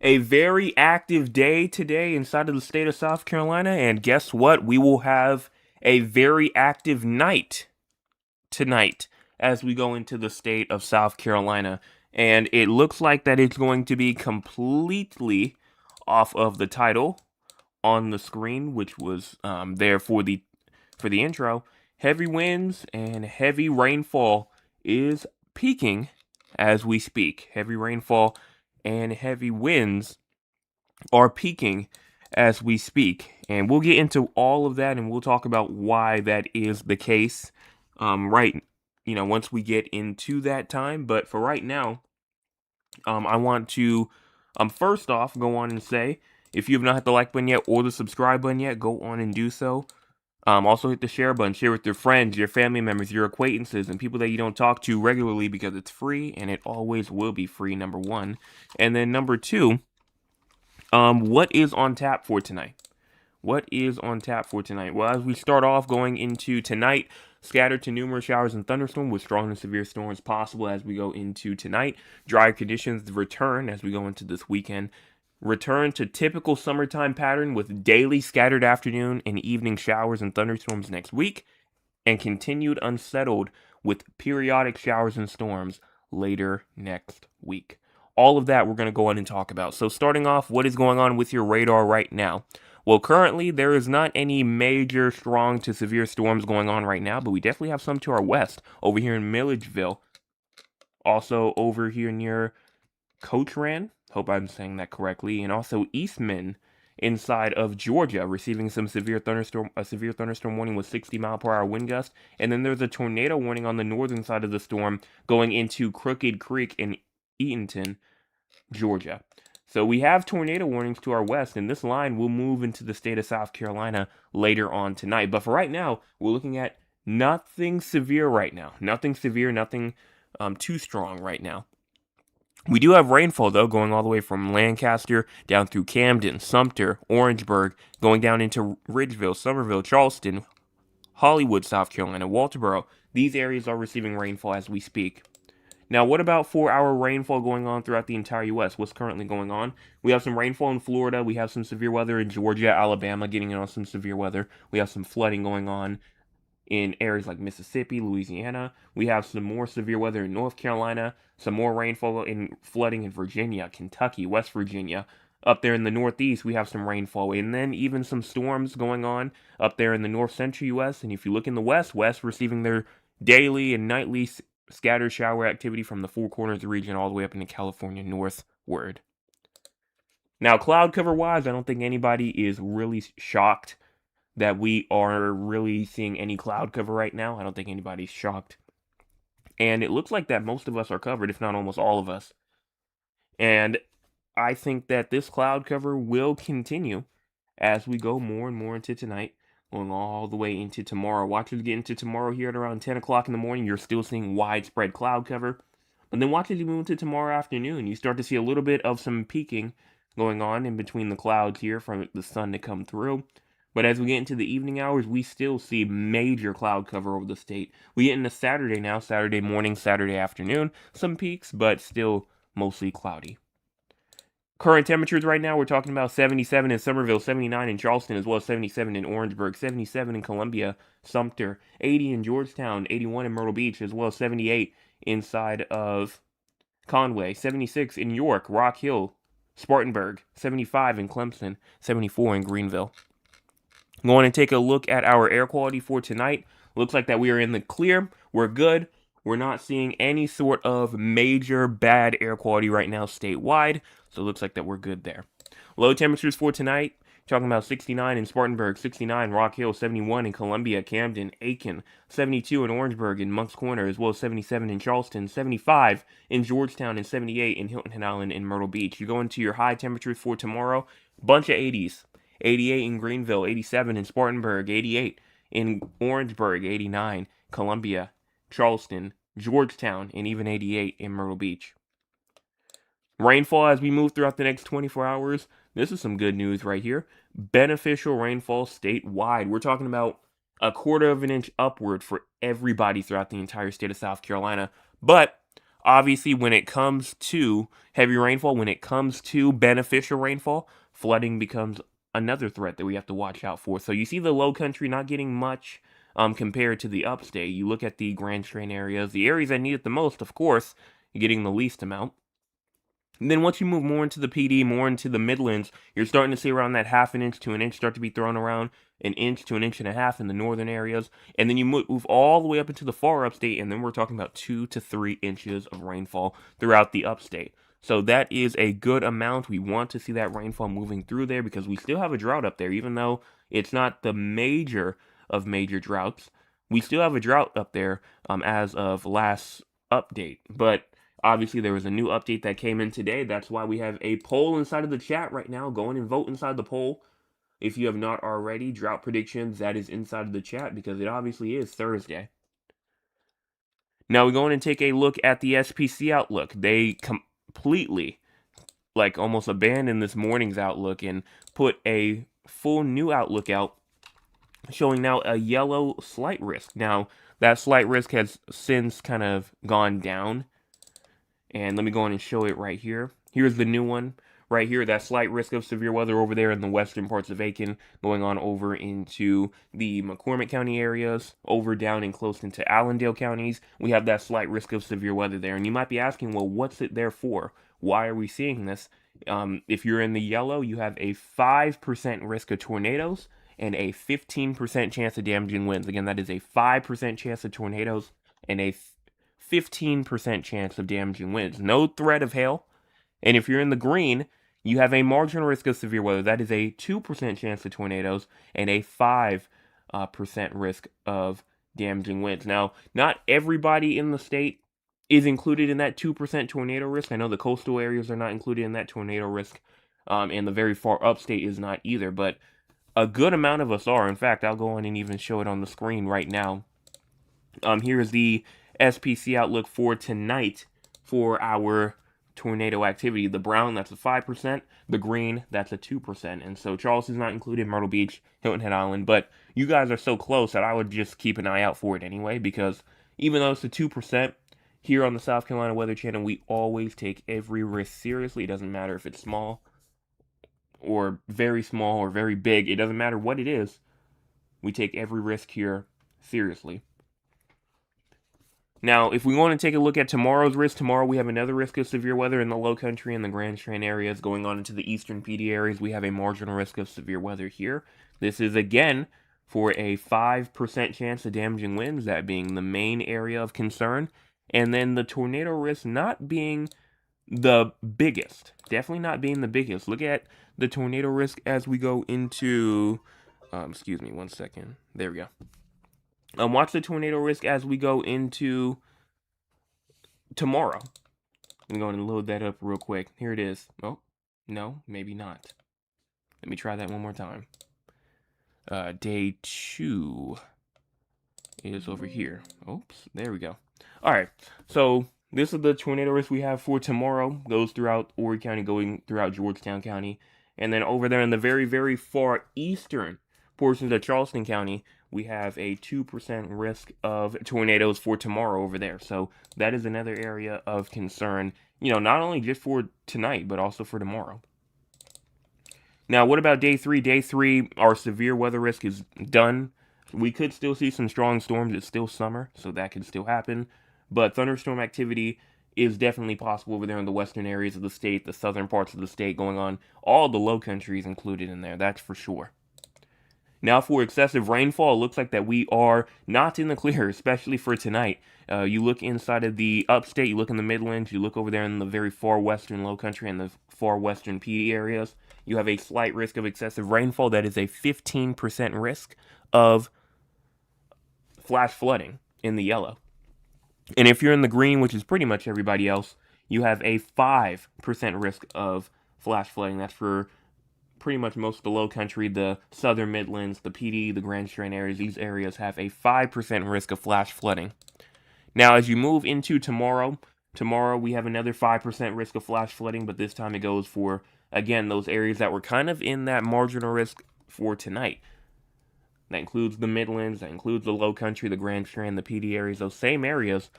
A very active day today inside of the state of South Carolina, and guess what? We will have a very active night tonight as we go into the state of South Carolina. And it looks like that it's going to be completely off of the title on the screen, which was there for the intro. Heavy winds and heavy rainfall is peaking as we speak. Heavy rainfall and heavy winds are peaking as we speak. And we'll get into all of that and we'll talk about why that is the case right once we get into that time. But for right now, I want to first off go on and say, if you have not hit the like button yet or the subscribe button yet, go on and do so. Also hit the share button, share with your friends, your family members, your acquaintances, and people that you don't talk to regularly, because it's free and it always will be free, number one. And then number two, what is on tap for tonight? What is on tap for tonight? Well, as we start off going into tonight, scattered to numerous showers and thunderstorms with strong and severe storms possible as we go into tonight. Dry conditions return as we go into this weekend. Return to typical summertime pattern with daily scattered afternoon and evening showers and thunderstorms next week, and continued unsettled with periodic showers and storms later next week. All of that we're going to go on and talk about. So starting off, what is going on with your radar right now? Well, currently there is not any major strong to severe storms going on right now, but we definitely have some to our west over here in Milledgeville. Also over here near Cochran, hope I'm saying that correctly, and also Eastman inside of Georgia receiving a severe thunderstorm warning with 60-mile-per-hour wind gusts. And then there's a tornado warning on the northern side of the storm going into Crooked Creek in Eatonton, Georgia. So we have tornado warnings to our west, and this line will move into the state of South Carolina later on tonight. But for right now, we're looking at nothing severe right now. Nothing severe, nothing too strong right now. We do have rainfall, though, going all the way from Lancaster down through Camden, Sumter, Orangeburg, going down into Ridgeville, Summerville, Charleston, Hollywood, South Carolina, Walterboro. These areas are receiving rainfall as we speak. Now, what about 4-hour rainfall going on throughout the entire U.S.? What's currently going on? We have some rainfall in Florida. We have some severe weather in Georgia, Alabama, getting in on some severe weather. We have some flooding going on in areas like Mississippi, Louisiana. We have some more severe weather in North Carolina, some more rainfall and flooding in Virginia, Kentucky, West Virginia. Up there in the Northeast, we have some rainfall, and then even some storms going on up there in the North Central U.S. And if you look in the West receiving their daily and nightly scattered shower activity from the Four Corners region all the way up into California northward. Now, cloud cover wise, I don't think anybody is really shocked that we are really seeing any cloud cover right now. I don't think anybody's shocked. And it looks like that most of us are covered, if not almost all of us. And I think that this cloud cover will continue as we go more and more into tonight, going all the way into tomorrow. Watch us get into tomorrow here at around 10 o'clock in the morning. You're still seeing widespread cloud cover. But then watch as you move into tomorrow afternoon. You start to see a little bit of some peaking going on in between the clouds here for the sun to come through. But as we get into the evening hours, we still see major cloud cover over the state. We get into Saturday now, Saturday morning, Saturday afternoon. Some peaks, but still mostly cloudy. Current temperatures right now, we're talking about 77 in Summerville, 79 in Charleston, as well as 77 in Orangeburg, 77 in Columbia, Sumter, 80 in Georgetown, 81 in Myrtle Beach, as well as 78 inside of Conway, 76 in York, Rock Hill, Spartanburg, 75 in Clemson, 74 in Greenville. Going and take a look at our air quality for tonight. Looks like that we are in the clear. We're good. We're not seeing any sort of major bad air quality right now statewide. So it looks like that we're good there. Low temperatures for tonight. Talking about 69 in Spartanburg, 69 Rock Hill, 71 in Columbia, Camden, Aiken, 72 in Orangeburg and Moncks Corner, as well as 77 in Charleston, 75 in Georgetown, and 78 in Hilton Head Island and Myrtle Beach. You go into your high temperatures for tomorrow, bunch of 80s. 88 in Greenville, 87 in Spartanburg, 88 in Orangeburg, 89 Columbia, Charleston, Georgetown, and even 88 in Myrtle Beach. Rainfall as we move throughout the next 24 hours. This is some good news right here. Beneficial rainfall statewide. We're talking about a quarter of an inch upward for everybody throughout the entire state of South Carolina. But Obviously, when it comes to heavy rainfall, when it comes to beneficial rainfall, flooding becomes another threat that we have to watch out for. So you see the low country not getting much compared to the upstate. You look at the Grand Train areas, the areas that need it the most, of course, you're getting the least amount. And then once you move more into the PD, more into the Midlands, you're starting to see around that half an inch to an inch start to be thrown around, an inch to an inch and a half in the northern areas. And then you move all the way up into the far upstate, and then we're talking about 2 to 3 inches of rainfall throughout the upstate. So that is a good amount. We want to see that rainfall moving through there because we still have a drought up there, even though it's not the major of major droughts. We still have a drought up there as of last update. But obviously, there was a new update that came in today. That's why we have a poll inside of the chat right now. Go in and vote inside the poll. If you have not already, drought predictions, that is inside of the chat because it obviously is Thursday. Now we're going to take a look at the SPC outlook. They completely, like almost abandoned this morning's outlook and put a full new outlook out showing now a yellow slight risk. Now, that slight risk has since kind of gone down. And let me go in and show it right here. Here's the new one right here. That slight risk of severe weather over there in the western parts of Aiken, going on over into the McCormick County areas, over down and close into Allendale counties. We have that slight risk of severe weather there. And you might be asking, well, what's it there for? Why are we seeing this? If you're in the yellow, you have a 5% risk of tornadoes and a 15% chance of damaging winds. Again, that is a 5% chance of tornadoes and a 15% chance of damaging winds. No threat of hail. And if you're in the green, you have a marginal risk of severe weather. That is a 2% chance of tornadoes and a 5% risk of damaging winds. Now, not everybody in the state is included in that 2% tornado risk. I know the coastal areas are not included in that tornado risk, and the very far upstate is not either, but a good amount of us are. In fact, I'll go on and even show it on the screen right now. Here's the SPC outlook for tonight for our tornado activity. The brown, that's a 5%. The green, that's a 2%. And so Charleston's not included, Myrtle Beach, Hilton Head Island. But you guys are so close that I would just keep an eye out for it anyway, because even though it's a 2%, here on the South Carolina Weather Channel, we always take every risk seriously. It doesn't matter if it's small or very small or very big. It doesn't matter what it is. We take every risk here seriously. Now, if we want to take a look at tomorrow's risk, tomorrow we have another risk of severe weather in the low country and the Grand Train areas. Going on into the eastern PD areas, we have a marginal risk of severe weather here. This is, again, for a 5% chance of damaging winds, that being the main area of concern. And then the tornado risk not being the biggest. Definitely not being the biggest. Look at the tornado risk as we go into... excuse me, 1 second. There we go. Watch the tornado risk as we go into tomorrow. I'm going to load that up real quick. Here it is. Oh, no, maybe not. Let me try that one more time. Day 2 is over here. Oops, there we go. All right, so this is the tornado risk we have for tomorrow. Goes throughout Horry County, going throughout Georgetown County. And then over there in the very, very far eastern portions of Charleston County, we have a 2% risk of tornadoes for tomorrow over there. So that is another area of concern, you know, not only just for tonight, but also for tomorrow. Now, what about day 3? Day 3, our severe weather risk is done. We could still see some strong storms. It's still summer, so that could still happen. But thunderstorm activity is definitely possible over there in the western areas of the state, the southern parts of the state going on. All the low country is included in there, that's for sure. Now for excessive rainfall, it looks like that we are not in the clear, especially for tonight. You look inside of the upstate, you look in the Midlands, you look over there in the very far western low country and the far western PD areas, you have a slight risk of excessive rainfall. That is a 15% risk of flash flooding in the yellow. And if you're in the green, which is pretty much everybody else, you have a 5% risk of flash flooding. That's for pretty much most of the low country, the southern Midlands, the PD, the Grand Train areas. These areas have a 5% risk of flash flooding. Now, as you move into tomorrow we have another 5% risk of flash flooding, but this time it goes for, again, those areas that were kind of in that marginal risk for tonight. That includes the Midlands, that includes the low country, the Grand Strand, the PD areas, those same areas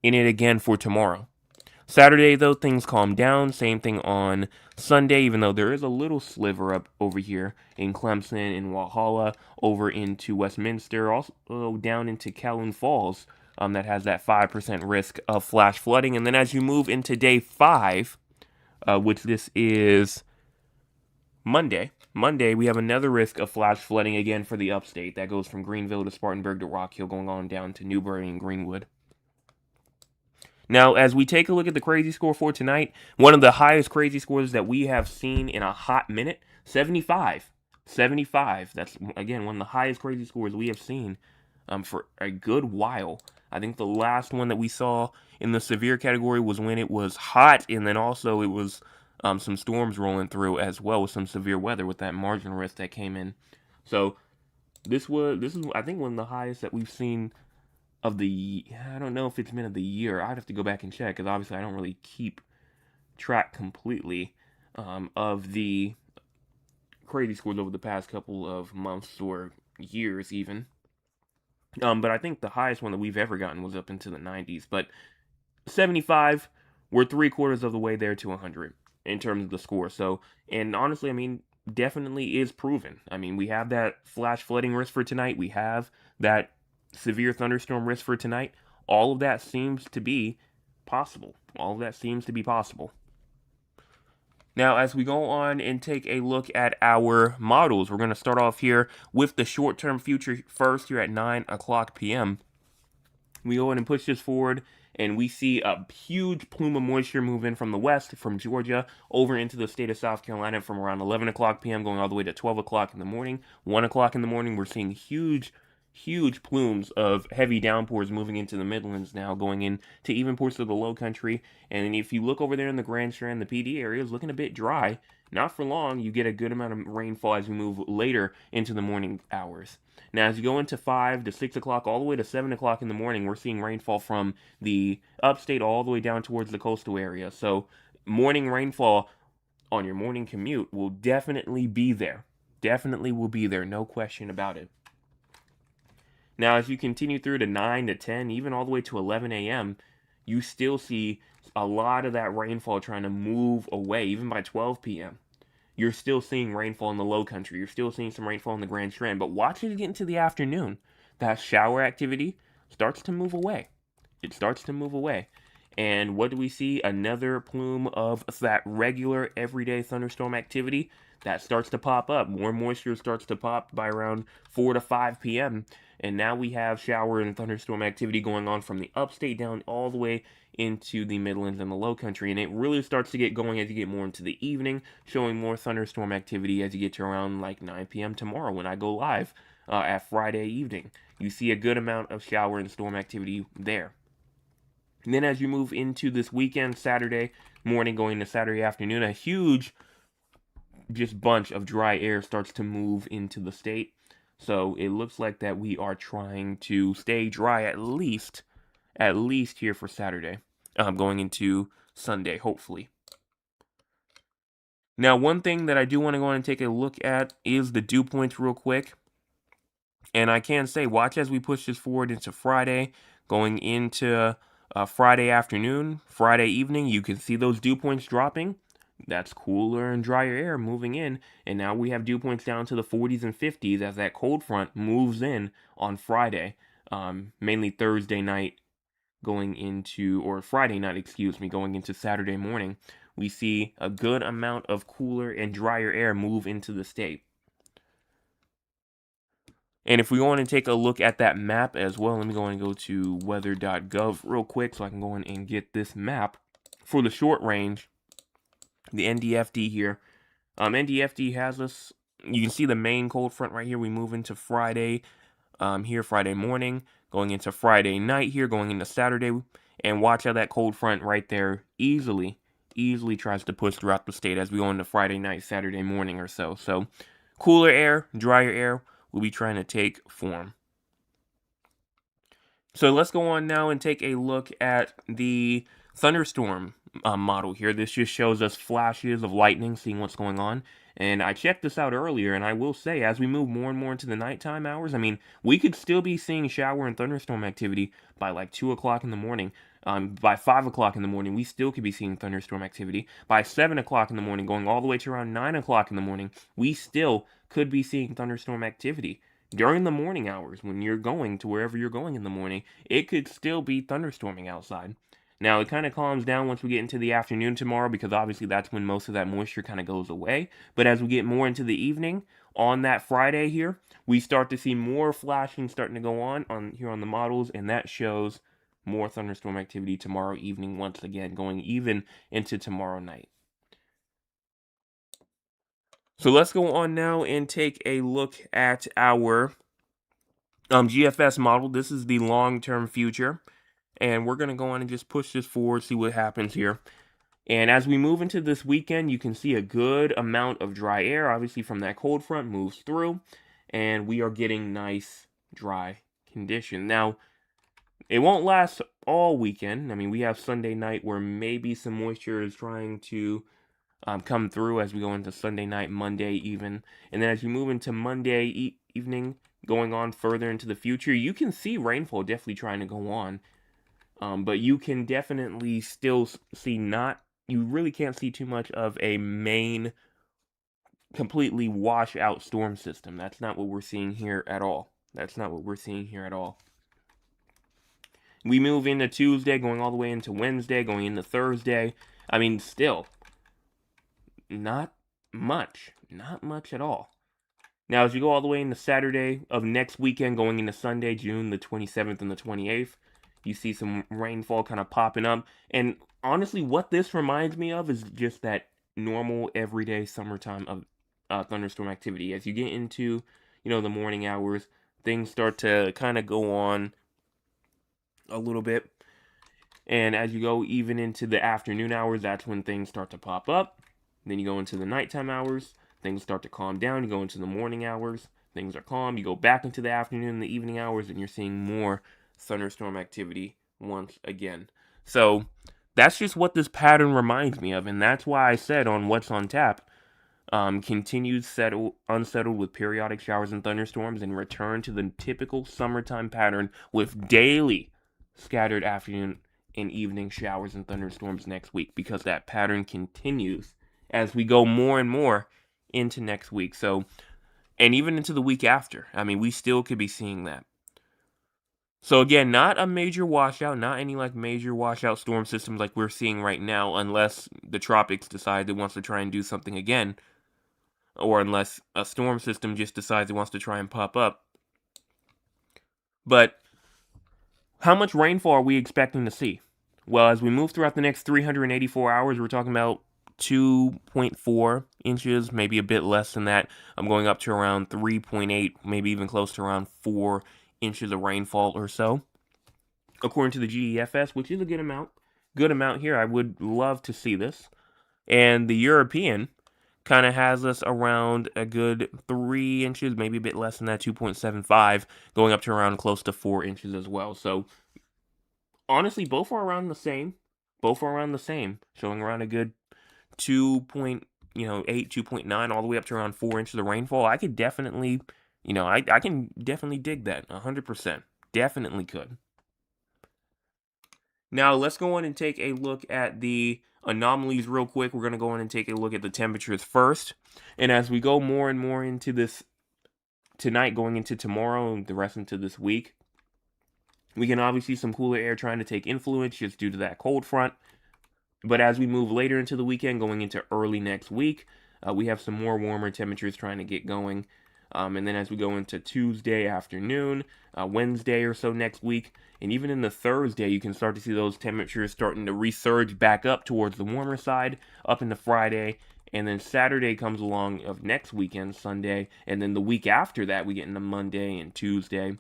in it again for tomorrow. Saturday, though, things calm down. Same thing on Sunday, even though there is a little sliver up over here in Clemson, in Walhalla, over into Westminster, also down into Calhoun Falls, that has that 5% risk of flash flooding. And then as you move into day 5, which this is Monday, we have another risk of flash flooding again for the upstate. That goes from Greenville to Spartanburg to Rock Hill, going on down to Newbury and Greenwood. Now, as we take a look at the crazy score for tonight, one of the highest crazy scores that we have seen in a hot minute, 75. 75. That's, again, one of the highest crazy scores we have seen for a good while. I think the last one that we saw in the severe category was when it was hot, and then also it was some storms rolling through as well with some severe weather with that margin risk that came in. So this is I think one of the highest that we've seen of the, I don't know if it's been of the year. I'd have to go back and check because obviously I don't really keep track completely of the crazy scores over the past couple of months or years even. But I think the highest one that we've ever gotten was up into the 90s. But 75, we're 3/4 of the way there to 100 in terms of the score. So, and honestly, I mean, definitely is proven. I mean, we have that flash flooding risk for tonight. We have that severe thunderstorm risk for tonight. All of that seems to be possible. All of that seems to be possible. Now, as we go on and take a look at our models, we're going to start off here with the short-term future first here at 9 o'clock p.m. We go ahead and push this forward, and we see a huge plume of moisture move in from the west, from Georgia, over into the state of South Carolina from around 11 o'clock p.m. going all the way to 12 o'clock in the morning. 1 o'clock in the morning, we're seeing huge plumes of heavy downpours moving into the Midlands now, going into even parts of the Low Country. And if you look over there in the Grand Strand, the PD area is looking a bit dry. Not for long, you get a good amount of rainfall as we move later into the morning hours. Now, as you go into 5 to 6 o'clock, all the way to 7 o'clock in the morning, we're seeing rainfall from the upstate all the way down towards the coastal area. So, morning rainfall on your morning commute will definitely be there. Definitely will be there, no question about it. Now, as you continue through to 9 to 10, even all the way to 11 a.m., you still see a lot of that rainfall trying to move away, even by 12 p.m. You're still seeing rainfall in the Low Country. You're still seeing some rainfall in the Grand Strand. But watch it get into the afternoon. That shower activity starts to move away. It starts to move away. And what do we see? Another plume of that regular everyday thunderstorm activity that starts to pop up. More moisture starts to pop by around 4 to 5 p.m. And now we have shower and thunderstorm activity going on from the upstate down all the way into the Midlands and the Low Country. And it really starts to get going as you get more into the evening, showing more thunderstorm activity as you get to around like 9 p.m. tomorrow when I go live at Friday evening. You see a good amount of shower and storm activity there. And then as you move into this weekend, Saturday morning going to Saturday afternoon, a huge just bunch of dry air starts to move into the state. So it looks like that we are trying to stay dry at least here for Saturday, going into Sunday, hopefully. Now, one thing that I do want to go on and take a look at is the dew points real quick. And I can say, watch as we push this forward into Friday, going into Friday afternoon, Friday evening. You can see those dew points dropping. That's cooler and drier air moving in, and now we have dew points down to the 40s and 50s as that cold front moves in on Friday, mainly Thursday night going into, or Friday night, going into Saturday morning. We see a good amount of cooler and drier air move into the state. And if we go on and take a look at that map as well, let me go and go to weather.gov real quick so I can go in and get this map for the short range. The NDFD here. NDFD has us, you can see the main cold front right here. We move into Friday, here Friday morning, going into Friday night here, going into Saturday, and watch how that cold front right there easily tries to push throughout the state as we go into Friday night, Saturday morning or so. So cooler air, drier air will be trying to take form. So let's go on now and take a look at the thunderstorm model here. This just shows us flashes of lightning, seeing what's going on. And I checked this out earlier, and I will say, as we move more and more into the nighttime hours, I mean, we could still be seeing shower and thunderstorm activity by like 2 o'clock in the morning. By 5 o'clock in the morning, we still could be seeing thunderstorm activity. By 7 o'clock in the morning, going all the way to around 9 o'clock in the morning, we still could be seeing thunderstorm activity. During the morning hours, when you're going to wherever you're going in the morning, it could still be thunderstorming outside. Now, it kind of calms down once we get into the afternoon tomorrow because obviously that's when most of that moisture kind of goes away. But as we get more into the evening, on that Friday here, we start to see more flashing starting to go on here on the models, and that shows more thunderstorm activity tomorrow evening once again, going even into tomorrow night. So let's go on now and take a look at our GFS model. This is the long-term future, and we're going to go on and just push this forward, see what happens here. And as we move into this weekend, you can see a good amount of dry air, obviously from that cold front moves through, and we are getting nice dry condition. Now, it won't last all weekend. I mean, we have Sunday night where maybe some moisture is trying to come through as we go into Sunday night, Monday even. And then as you move into Monday evening, going on further into the future, you can see rainfall definitely trying to go on. But you can definitely still see you really can't see too much of a main completely wash out storm system. That's not what we're seeing here at all. That's not what we're seeing here at all. We move into Tuesday, going all the way into Wednesday, going into Thursday. I mean, still, not much. Not much at all. Now, as you go all the way into Saturday of next weekend, going into Sunday, June the 27th and the 28th, you see some rainfall kind of popping up. And honestly, what this reminds me of is just that normal, everyday summertime of thunderstorm activity. As you get into, the morning hours, things start to kind of go on a little bit. And as you go even into the afternoon hours, that's when things start to pop up. Then you go into the nighttime hours, things start to calm down. You go into the morning hours, things are calm. You go back into the afternoon and the evening hours, and you're seeing more thunderstorm activity once again. So that's just what this pattern reminds me of, and that's why I said on What's on Tap, continued unsettled with periodic showers and thunderstorms, and return to the typical summertime pattern with daily scattered afternoon and evening showers and thunderstorms next week, because that pattern continues as we go more and more into next week. So, and even into the week after. I mean, we still could be seeing that. So again, not a major washout, not any major washout storm systems like we're seeing right now, unless the tropics decide it wants to try and do something again, or unless a storm system just decides it wants to try and pop up. But how much rainfall are we expecting to see? Well, as we move throughout the next 384 hours, we're talking about 2.4 inches, maybe a bit less than that. I'm going up to around 3.8, maybe even close to around 4 inches of rainfall or so, according to the GEFS, which is a good amount. Good amount here. I would love to see this. And the European kind of has us around a good 3 inches, maybe a bit less than that, 2.75, going up to around close to 4 inches as well. So honestly, both are around the same. Both are around the same, showing around a good 2.8, 2.9, all the way up to around 4 inches of rainfall. I could definitely, I can definitely dig that, 100%. Definitely could. Now, let's go on and take a look at the anomalies real quick. We're going to go on and take a look at the temperatures first. And as we go more and more into this tonight, going into tomorrow, and the rest into this week, we can obviously see some cooler air trying to take influence just due to that cold front. But as we move later into the weekend, going into early next week, we have some more warmer temperatures trying to get going. And then as we go into Tuesday afternoon, Wednesday or so next week, and even in the Thursday, you can start to see those temperatures starting to resurge back up towards the warmer side, up into Friday. And then Saturday comes along of next weekend, Sunday. And then the week after that, we get into Monday and Tuesday.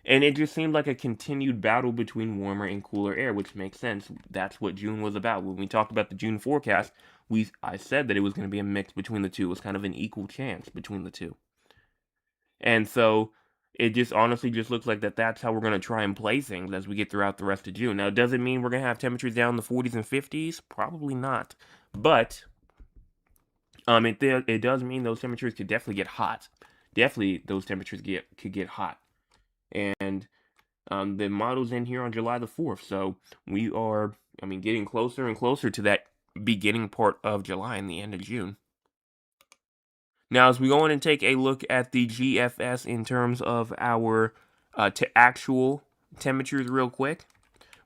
And it just seemed like a continued battle between warmer and cooler air, which makes sense. That's what June was about. When we talked about the June forecast, I said that it was going to be a mix between the two. It was kind of an equal chance between the two. And so it just honestly just looks like that's how we're going to try and play things as we get throughout the rest of June. Now, does it mean we're going to have temperatures down in the 40s and 50s? Probably not. But it does mean those temperatures could definitely get hot. Definitely those temperatures could get hot. And The model's in here on July the 4th, so we are, getting closer and closer to that beginning part of July and the end of June. Now, as we go in and take a look at the GFS in terms of our actual temperatures real quick,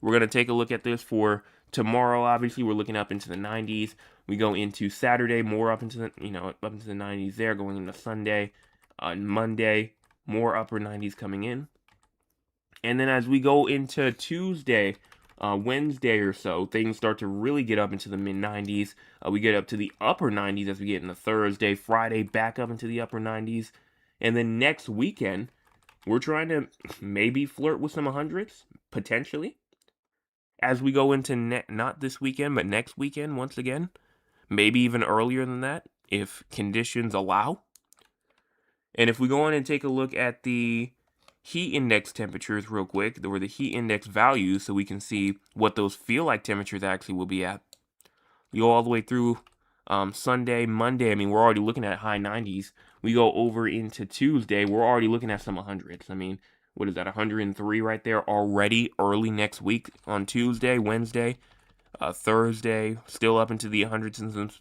we're going to take a look at this for tomorrow. Obviously, we're looking up into the 90s. We go into Saturday, more up into the, up into the 90s there, going into Sunday. On Monday, more upper 90s coming in. And then as we go into Tuesday, Wednesday or so, things start to really get up into the mid 90s. We get up to the upper 90s as we get into Thursday, Friday, back up into the upper 90s. And then next weekend, we're trying to maybe flirt with some 100s, potentially. As we go into not this weekend, but next weekend once again. Maybe even earlier than that, if conditions allow. And if we go on and take a look at the heat index temperatures real quick, or the heat index values, so we can see what those feel like temperatures actually will be at. You go all the way through Sunday, Monday, we're already looking at high 90s. We go over into Tuesday, we're already looking at some 100s. What is that, 103 right there already early next week on Tuesday, Wednesday, Thursday, still up into the 100s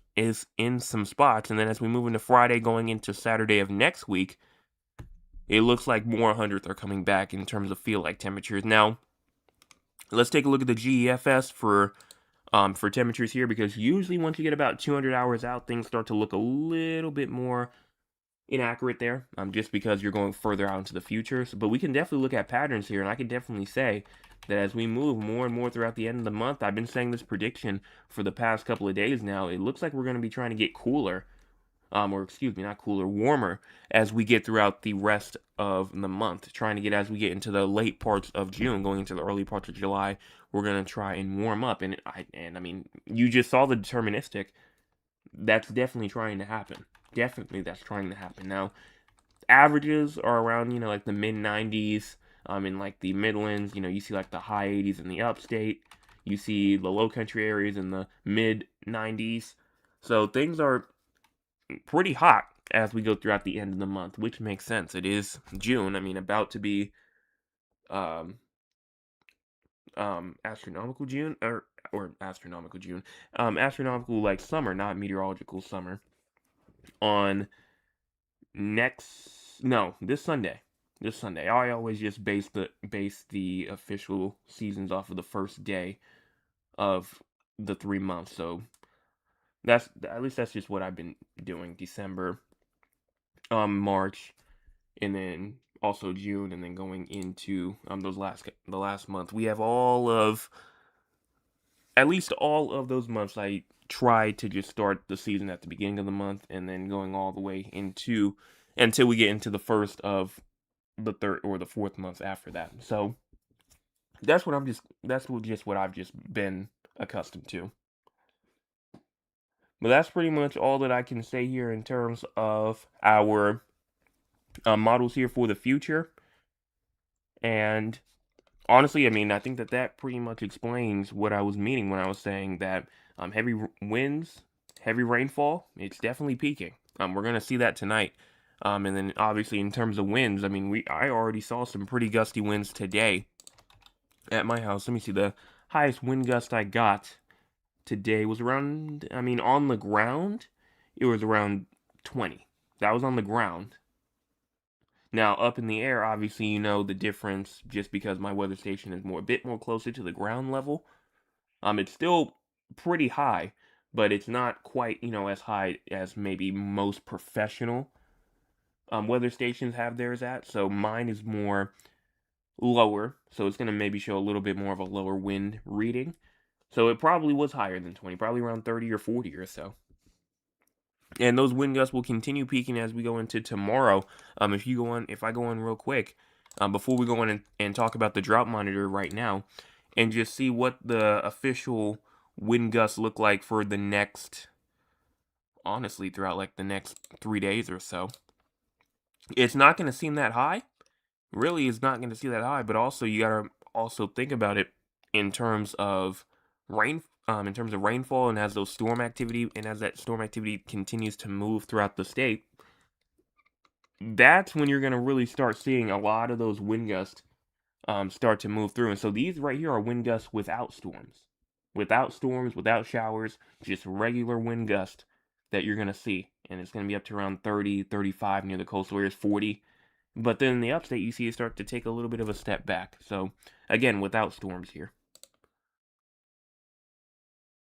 in some spots. And then as we move into Friday, going into Saturday of next week, it looks like more 100s are coming back in terms of feel like temperatures. Now, let's take a look at the GEFS for temperatures here, because usually once you get about 200 hours out, things start to look a little bit more inaccurate there, just because you're going further out into the future. But we can definitely look at patterns here, and I can definitely say that as we move more and more throughout the end of the month, I've been saying this prediction for the past couple of days now, it looks like we're going to be trying to get cooler, or excuse me, not cooler, warmer, as we get throughout the rest of the month. Trying to get, as we get into the late parts of June, going into the early parts of July, we're going to try and warm up. And you just saw the deterministic. That's definitely trying to happen. Definitely that's trying to happen. Now, averages are around, like the mid 90s, in like the Midlands, you see like the high 80s in the upstate. You see the low country areas in the mid 90s. So things are pretty hot as we go throughout the end of the month, which makes sense. It is June. About to be astronomical June, or astronomical June, astronomical like summer, not meteorological summer, on this Sunday. This Sunday. I always just base the official seasons off of the first day of the 3 months. So that's just what I've been doing. December, March, and then also June, and then going into the last month. We have at least all of those months. I try to just start the season at the beginning of the month, and then going all the way until we get into the first of the third or the fourth month after that. So that's what I've just been accustomed to. But that's pretty much all that I can say here in terms of our models here for the future. And honestly, I think that pretty much explains what I was meaning when I was saying that heavy winds, heavy rainfall, it's definitely peaking. We're going to see that tonight. And then obviously in terms of winds, I already saw some pretty gusty winds today at my house. Let me see, the highest wind gust I got today was around, on the ground, it was around 20. That was on the ground. Now, up in the air, obviously, the difference, just because my weather station is a bit more closer to the ground level. It's still pretty high, but it's not quite, as high as maybe most professional weather stations have theirs at. So mine is more lower, so it's going to maybe show a little bit more of a lower wind reading. So it probably was higher than 20, probably around 30 or 40 or so. And those wind gusts will continue peaking as we go into tomorrow. If I go on real quick, before we go on and talk about the drought monitor right now, and just see what the official wind gusts look like for the next, honestly, throughout like the next 3 days or so. It's not going to seem that high. Really, it's not going to seem that high, but also you got to also think about it in terms of rainfall, and as that storm activity continues to move throughout the state, that's when you're going to really start seeing a lot of those wind gusts start to move through. And so these right here are wind gusts without storms. Without storms, without showers, just regular wind gust that you're going to see. And it's going to be up to around 30, 35 near the coastal areas, 40. But then in the upstate, you see it start to take a little bit of a step back. So, again, without storms here.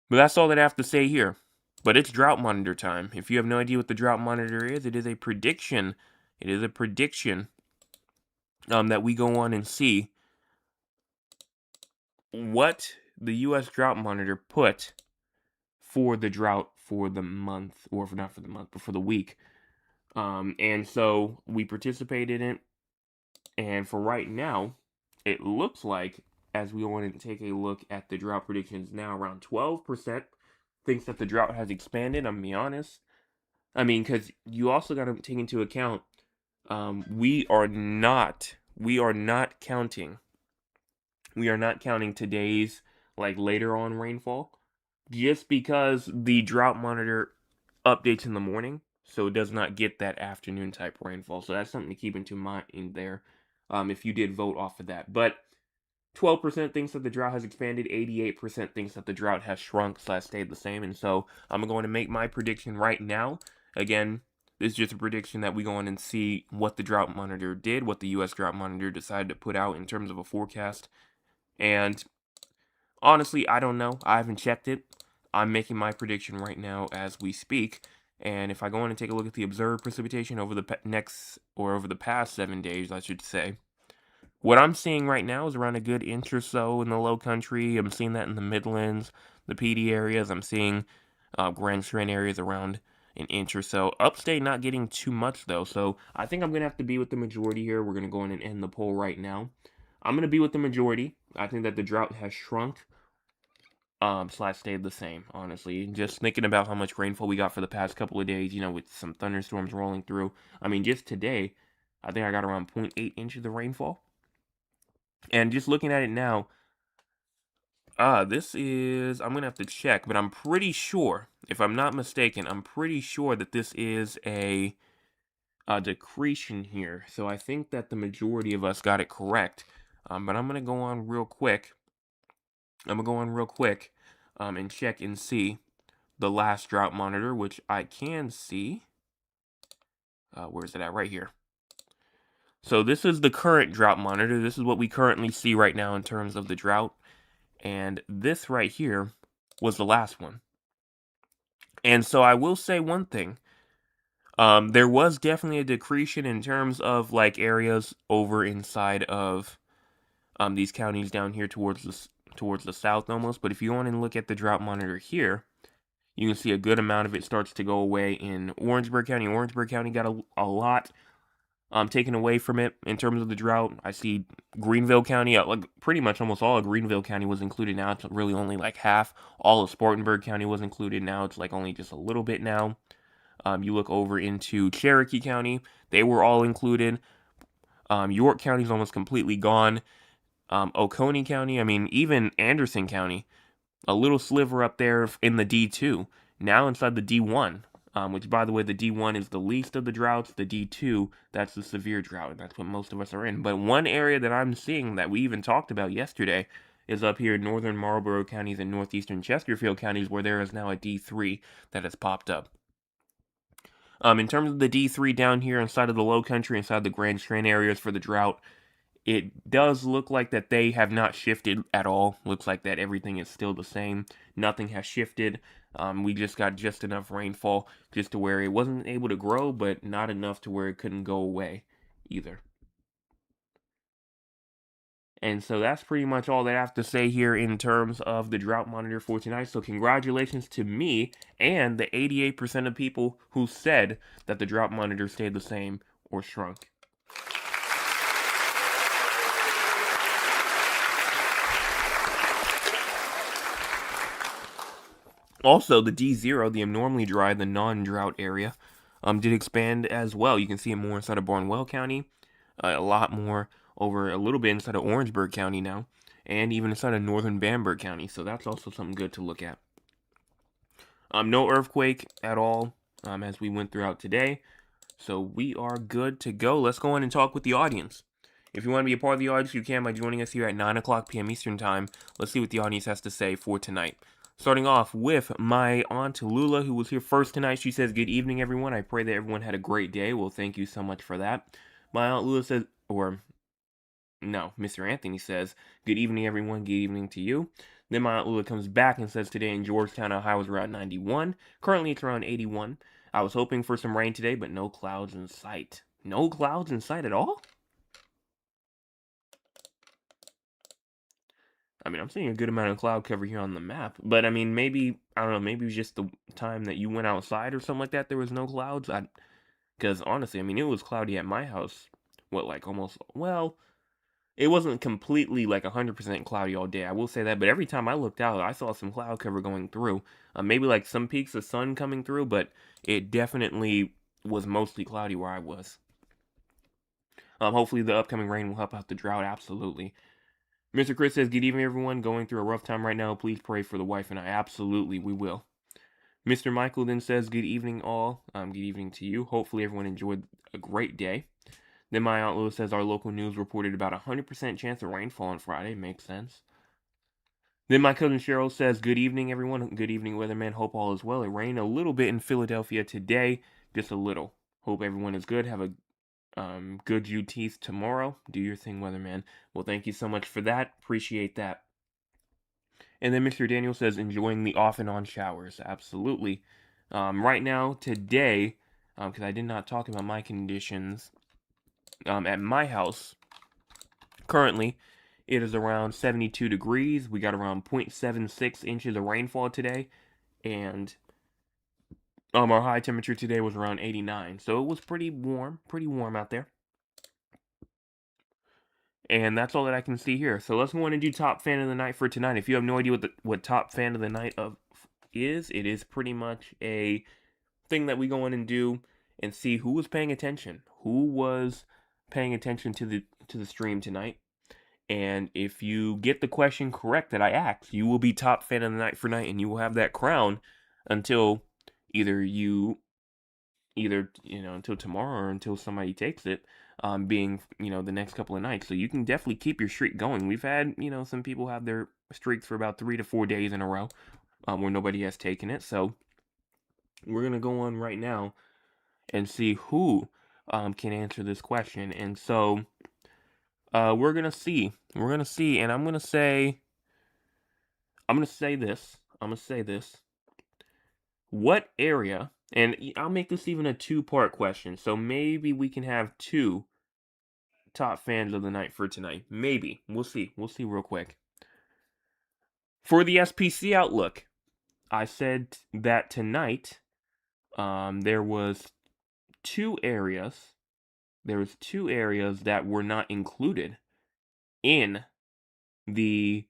But that's all that I have to say here. But it's drought monitor time. If you have no idea what the drought monitor is, it is a prediction. It is a prediction that we go on and see what the U.S. drought monitor put for the drought for the month, or not for the month, but for the week. And so we participated in it. And for right now, it looks like, as we want to take a look at the drought predictions now, around 12% thinks that the drought has expanded. I'm going to be honest. I mean, because you also got to take into account, we are not counting today's, like, later on rainfall, just because the drought monitor updates in the morning, so it does not get that afternoon type rainfall. So that's something to keep into mind there, if you did vote off of that. But 12% thinks that the drought has expanded, 88% thinks that the drought has shrunk / stayed the same. And so I'm going to make my prediction right now. Again, this is just a prediction that we go on and see what the drought monitor did, what the U.S. drought monitor decided to put out in terms of a forecast. And honestly, I don't know. I haven't checked it. I'm making my prediction right now as we speak. And if I go on and take a look at the observed precipitation over the past 7 days, I should say, what I'm seeing right now is around a good inch or so in the low country. I'm seeing that in the Midlands, the PD areas. I'm seeing Grand Strand areas around an inch or so. Upstate not getting too much though, so I think I'm going to have to be with the majority here. We're going to go in and end the poll right now. I'm going to be with the majority. I think that the drought has shrunk / stayed the same, honestly. Just thinking about how much rainfall we got for the past couple of days, with some thunderstorms rolling through. I mean, just today, I think I got around 0.8 inches of rainfall. And just looking at it now, this is, I'm going to have to check, but I'm pretty sure, if I'm not mistaken, I'm pretty sure that this is a decretion here. So I think that the majority of us got it correct. But I'm going to go on real quick. And check and see the last drought monitor, which I can see. Where is it at? Right here. So this is the current drought monitor. This is what we currently see right now in terms of the drought. And this right here was the last one. And so I will say one thing. There was definitely a decretion in terms of like areas over inside of these counties down here towards the south almost. But if you want to look at the drought monitor here, you can see a good amount of it starts to go away in Orangeburg County. Orangeburg County got a lot taken away from it in terms of the drought. I see Greenville County, like pretty much almost all of Greenville County was included. Now it's really only like half. All of Spartanburg County was included. Now it's like only just a little bit now. You look over into Cherokee County, they were all included. York County is almost completely gone. Oconee County, I mean, even Anderson County, a little sliver up there in the D2, now inside the D1. Which, by the way, the D1 is the least of the droughts. The D2, that's the severe drought, and that's what most of us are in. But one area that I'm seeing that we even talked about yesterday is up here in northern Marlborough counties and northeastern Chesterfield counties, where there is now a D3 that has popped up. In terms of the D3 down here inside of the low country, inside the Grand Strand areas for the drought, it does look like that they have not shifted at all. Looks like that everything is still the same. Nothing has shifted. We just got just enough rainfall just to where it wasn't able to grow, but not enough to where it couldn't go away either. And so that's pretty much all that I have to say here in terms of the drought monitor for tonight. So congratulations to me and the 88% of people who said that the drought monitor stayed the same or shrunk. Also, the D0, the abnormally dry, the non-drought area, did expand as well. You can see it more inside of Barnwell County, a lot more over a little bit inside of Orangeburg County now, and even inside of northern Bamberg County. So that's also something good to look at. No earthquake at all as we went throughout today. So we are good to go. Let's go in and talk with the audience. If you want to be a part of the audience, you can by joining us here at 9 o'clock p.m. Eastern Time. Let's see what the audience has to say for tonight. Starting off with my Aunt Lula, who was here first tonight. She says, good evening, everyone. I pray that everyone had a great day. Well, thank you so much for that. My Aunt Lula says, no, Mr. Anthony says, good evening, everyone. Good evening to you. Then my Aunt Lula comes back and says, today in Georgetown, Ohio is around 91. Currently, it's around 81. I was hoping for some rain today, but no clouds in sight. No clouds in sight at all? I mean, I'm seeing a good amount of cloud cover here on the map. But, I mean, maybe, I don't know, maybe it was just the time that you went outside or something like that, there was no clouds. Because, honestly, I mean, it was cloudy at my house. It wasn't completely, 100% cloudy all day, I will say that. But every time I looked out, I saw some cloud cover going through. Maybe, some peaks of sun coming through, but it definitely was mostly cloudy where I was. Hopefully the upcoming rain will help out the drought, absolutely. Mr. Chris says, good evening, everyone. Going through a rough time right now. Please pray for the wife and I. Absolutely, we will. Mr. Michael then says, good evening, all. Good evening to you. Hopefully everyone enjoyed a great day. Then my Aunt Lewis says, our local news reported about a 100% chance of rainfall on Friday. Makes sense. Then my cousin Cheryl says, good evening, everyone. Good evening, weatherman. Hope all is well. It rained a little bit in Philadelphia today. Just a little. Hope everyone is good. Have a good UTs tomorrow. Do your thing, weatherman. Well, thank you so much for that. Appreciate that. And then Mr. Daniel says, enjoying the off and on showers. Absolutely. Right now, today, because I did not talk about my conditions at my house, currently, it is around 72 degrees. We got around 0.76 inches of rainfall today. And our high temperature today was around 89. So it was pretty warm out there. And that's all that I can see here. So let's go on and do top fan of the night for tonight. If you have no idea what top fan of the night is, it is pretty much a thing that we go in and do and see who was paying attention. Who was paying attention to the stream tonight. And if you get the question correct that I asked, you will be top fan of the night for night, and you will have that crown until until tomorrow or until somebody takes it, being, the next couple of nights. So you can definitely keep your streak going. We've had, some people have their streaks for about 3 to 4 days in a row, where nobody has taken it. So we're going to go on right now and see who can answer this question. And so we're going to see, and I'm going to say this. What area, and I'll make this even a 2-part question, so maybe we can have 2 top fans of the night for tonight. Maybe. We'll see real quick. For the SPC Outlook, I said that tonight there was 2 areas that were not included in the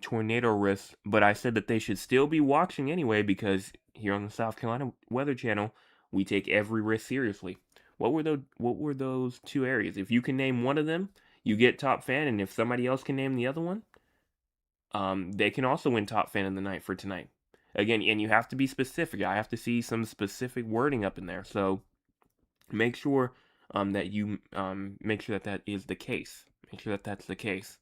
tornado risk, but I said that they should still be watching anyway, because here on the South Carolina Weather Channel, we take every risk seriously. What were those 2 areas? If you can name one of them, you get top fan, and if somebody else can name the other one, they can also win top fan of the night for tonight. Again, and you have to be specific. I have to see some specific wording up in there. So make sure that you make sure that is the case. Make sure that that's the case.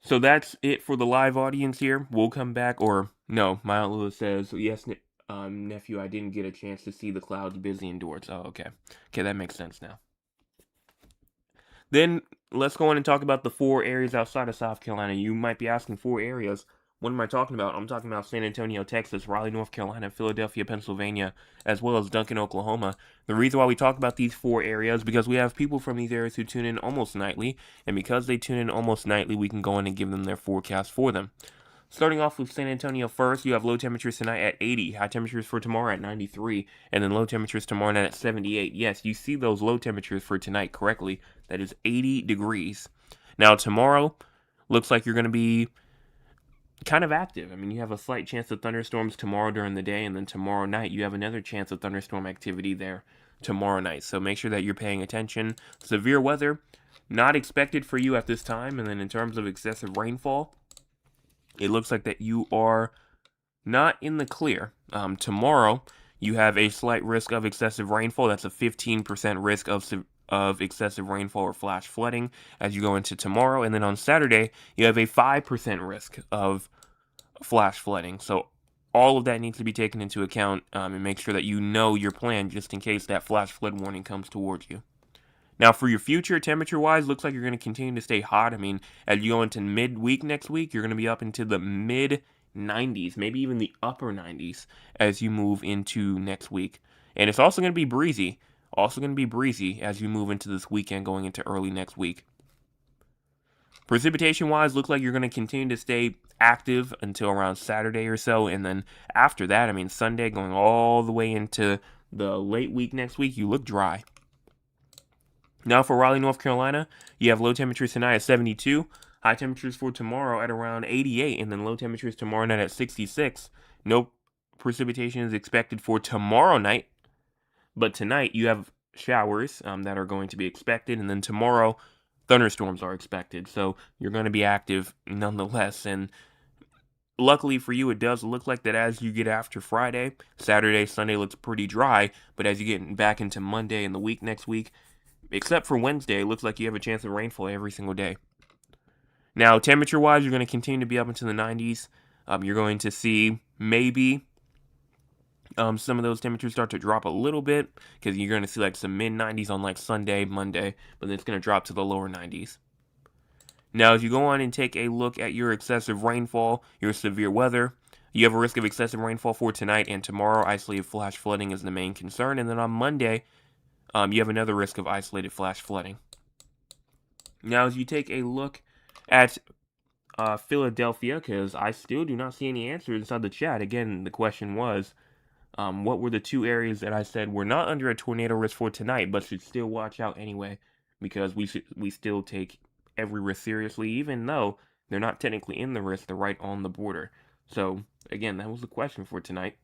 So that's it for the live audience here. We'll come back, or no, my Aunt Lula says, yes, nephew, I didn't get a chance to see the clouds, busy indoors. Oh, okay. Okay, that makes sense now. Then let's go on and talk about the 4 areas outside of South Carolina. You might be asking, 4 areas. What am I talking about? I'm talking about San Antonio, Texas, Raleigh, North Carolina, Philadelphia, Pennsylvania, as well as Duncan, Oklahoma. The reason why we talk about these 4 areas is because we have people from these areas who tune in almost nightly, and because they tune in almost nightly, we can go in and give them their forecast for them. Starting off with San Antonio first, you have low temperatures tonight at 80, high temperatures for tomorrow at 93, and then low temperatures tomorrow night at 78. Yes, you see those low temperatures for tonight correctly. That is 80 degrees. Now, tomorrow looks like you're going to be kind of active. I mean, you have a slight chance of thunderstorms tomorrow during the day, and then tomorrow night you have another chance of thunderstorm activity there tomorrow night. So make sure that you're paying attention. Severe weather, not expected for you at this time. And then in terms of excessive rainfall, it looks like that you are not in the clear. Tomorrow, you have a slight risk of excessive rainfall. That's a 15% risk of excessive rainfall or flash flooding as you go into tomorrow. And then on Saturday, you have a 5% risk of flash flooding. So all of that needs to be taken into account, and make sure that you know your plan just in case that flash flood warning comes towards you. Now, for your future, temperature-wise, looks like you're going to continue to stay hot. I mean, as you go into midweek next week, you're going to be up into the mid-90s, maybe even the upper 90s as you move into next week. And it's also going to be breezy. Also going to be breezy as you move into this weekend going into early next week. Precipitation-wise, looks like you're going to continue to stay active until around Saturday or so. And then after that, I mean, Sunday going all the way into the late week next week, you look dry. Now for Raleigh, North Carolina, you have low temperatures tonight at 72, high temperatures for tomorrow at around 88, and then low temperatures tomorrow night at 66. No precipitation is expected for tomorrow night, but tonight you have showers that are going to be expected, and then tomorrow thunderstorms are expected, so you're going to be active nonetheless. And luckily for you, it does look like that as you get after Friday, Saturday, Sunday looks pretty dry, but as you get back into Monday and the week next week, except for Wednesday, it looks like you have a chance of rainfall every single day. Now, temperature-wise, you're going to continue to be up into the 90s. You're going to see maybe some of those temperatures start to drop a little bit because you're going to see like some mid-90s on like Sunday, Monday, but then it's going to drop to the lower 90s. Now, as you go on and take a look at your excessive rainfall, your severe weather, you have a risk of excessive rainfall for tonight and tomorrow. Isolated flash flooding is the main concern. And then on Monday, you have another risk of isolated flash flooding. Now, as you take a look at Philadelphia, because I still do not see any answers inside the chat. Again, the question was, what were the two areas that I said were not under a tornado risk for tonight, but should still watch out anyway, because we still take every risk seriously, even though they're not technically in the risk, they're right on the border. So, again, that was the question for tonight.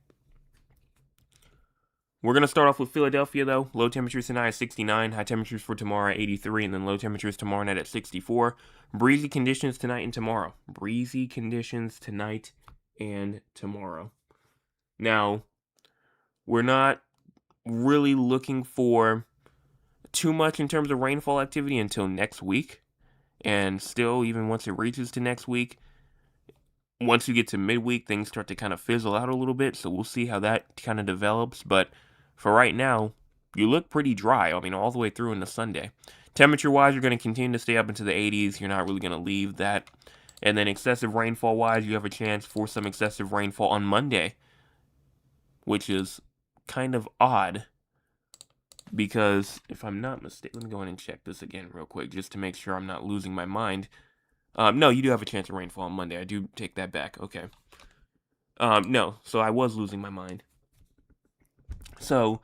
We're going to start off with Philadelphia, though. Low temperatures tonight at 69, high temperatures for tomorrow at 83, and then low temperatures tomorrow night at 64. Breezy conditions tonight and tomorrow. Breezy conditions tonight and tomorrow. Now, we're not really looking for too much in terms of rainfall activity until next week. And still, even once it reaches to next week, once you get to midweek, things start to kind of fizzle out a little bit. So we'll see how that kind of develops. But for right now, you look pretty dry. I mean, all the way through into Sunday. Temperature-wise, you're going to continue to stay up into the 80s. You're not really going to leave that. And then excessive rainfall-wise, you have a chance for some excessive rainfall on Monday, which is kind of odd. Because, if I'm not mistaken, let me go in and check this again real quick, just to make sure I'm not losing my mind. No, you do have a chance of rainfall on Monday. I do take that back. Okay. No, so I was losing my mind. So,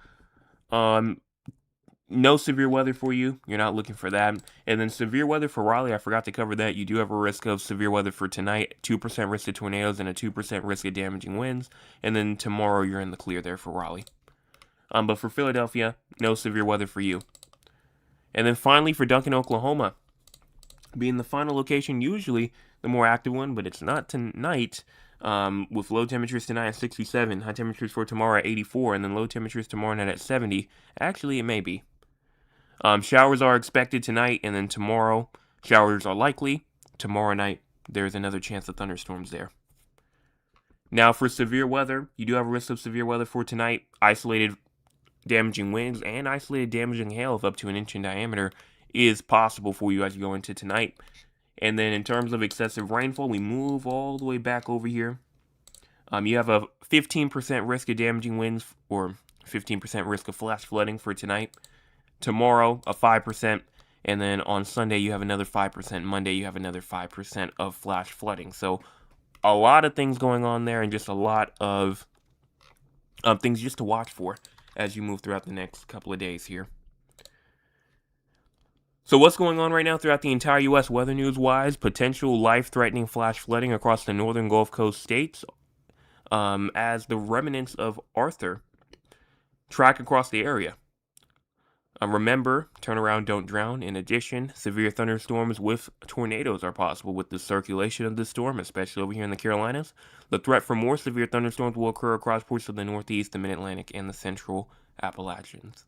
no severe weather for you. You're not looking for that. And then severe weather for Raleigh, I forgot to cover that. You do have a risk of severe weather for tonight, 2% risk of tornadoes and a 2% risk of damaging winds. And then tomorrow, you're in the clear there for Raleigh. But for Philadelphia, no severe weather for you. And then finally for Duncan, Oklahoma, being the final location, usually the more active one, but it's not tonight, with low temperatures tonight at 67, high temperatures for tomorrow at 84, and then low temperatures tomorrow night at 70. Actually, it may be. Showers are expected tonight, and then tomorrow, showers are likely. Tomorrow night, there's another chance of thunderstorms there. Now, for severe weather, you do have a risk of severe weather for tonight. Isolated damaging winds and isolated damaging hail of up to 1 inch in diameter is possible for you as you go into tonight. And then in terms of excessive rainfall, we move all the way back over here. You have a 15% risk of damaging winds or 15% risk of flash flooding for tonight. Tomorrow, a 5%. And then on Sunday, you have another 5%. Monday, you have another 5% of flash flooding. So a lot of things going on there and just a lot of things just to watch for as you move throughout the next couple of days here. So what's going on right now throughout the entire U.S. weather news-wise? Potential life-threatening flash flooding across the northern Gulf Coast states as the remnants of Arthur track across the area. Remember, turn around, don't drown. In addition, severe thunderstorms with tornadoes are possible with the circulation of this storm, especially over here in the Carolinas. The threat for more severe thunderstorms will occur across portions of the Northeast, the Mid-Atlantic, and the Central Appalachians.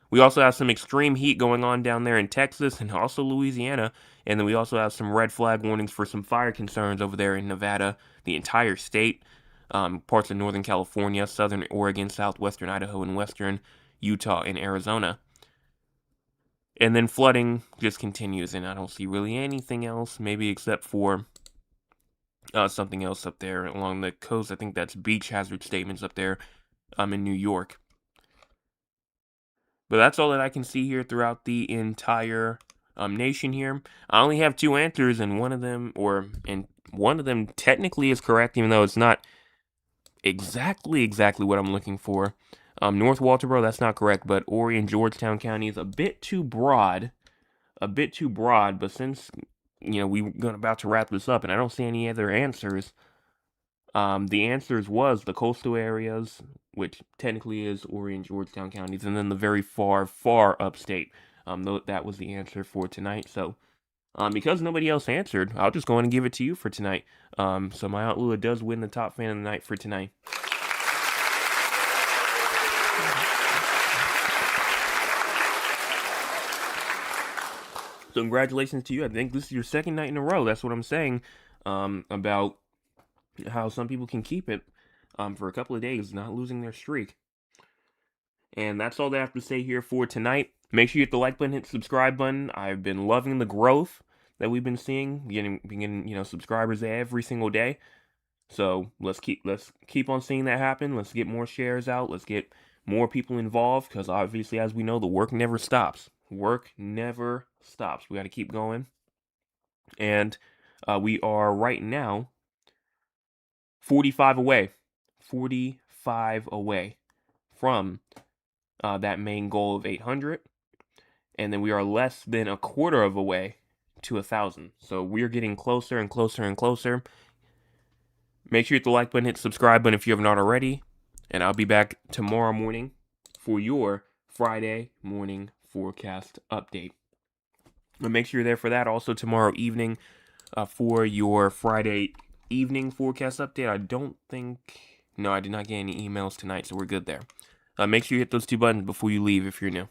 We also have some extreme heat going on down there in Texas and also Louisiana. And then we also have some red flag warnings for some fire concerns over there in Nevada, the entire state, parts of Northern California, Southern Oregon, Southwestern Idaho, and Western Utah and Arizona. And then flooding just continues, and I don't see really anything else, maybe except for something else up there along the coast. I think that's beach hazard statements up there in New York. But that's all that I can see here throughout the entire nation here. I only have 2 answers, and one of them technically is correct, even though it's not exactly what I'm looking for. North Walterboro, that's not correct, but Horry and Georgetown County is a bit too broad. But since we're about to wrap this up, and I don't see any other answers. The answers was the coastal areas, which technically is Horry and Georgetown counties, and then the very far upstate. That was the answer for tonight. So, because nobody else answered, I'll just go on and give it to you for tonight. So my Aunt Lula does win the top fan of the night for tonight. So congratulations to you. I think this is your second night in a row. That's what I'm saying about how some people can keep it for a couple of days, not losing their streak. And that's all that I have to say here for tonight. Make sure you hit the like button, hit the subscribe button. I've been loving the growth that we've been seeing, getting subscribers every single day. So let's keep on seeing that happen. Let's get more shares out. Let's get more people involved, because obviously, as we know, the work never stops. Work never stops. We got to keep going. And we are right now 45 away from that main goal of 800. And then we are less than a quarter of a way to 1,000. So we're getting closer and closer and closer. Make sure you hit the like button, hit the subscribe button if you have not already. And I'll be back tomorrow morning for your Friday morning forecast update. And make sure you're there for that. Also tomorrow evening for your Friday evening forecast update. I did not get any emails tonight, so we're good there. Make sure you hit those 2 buttons before you leave if you're new.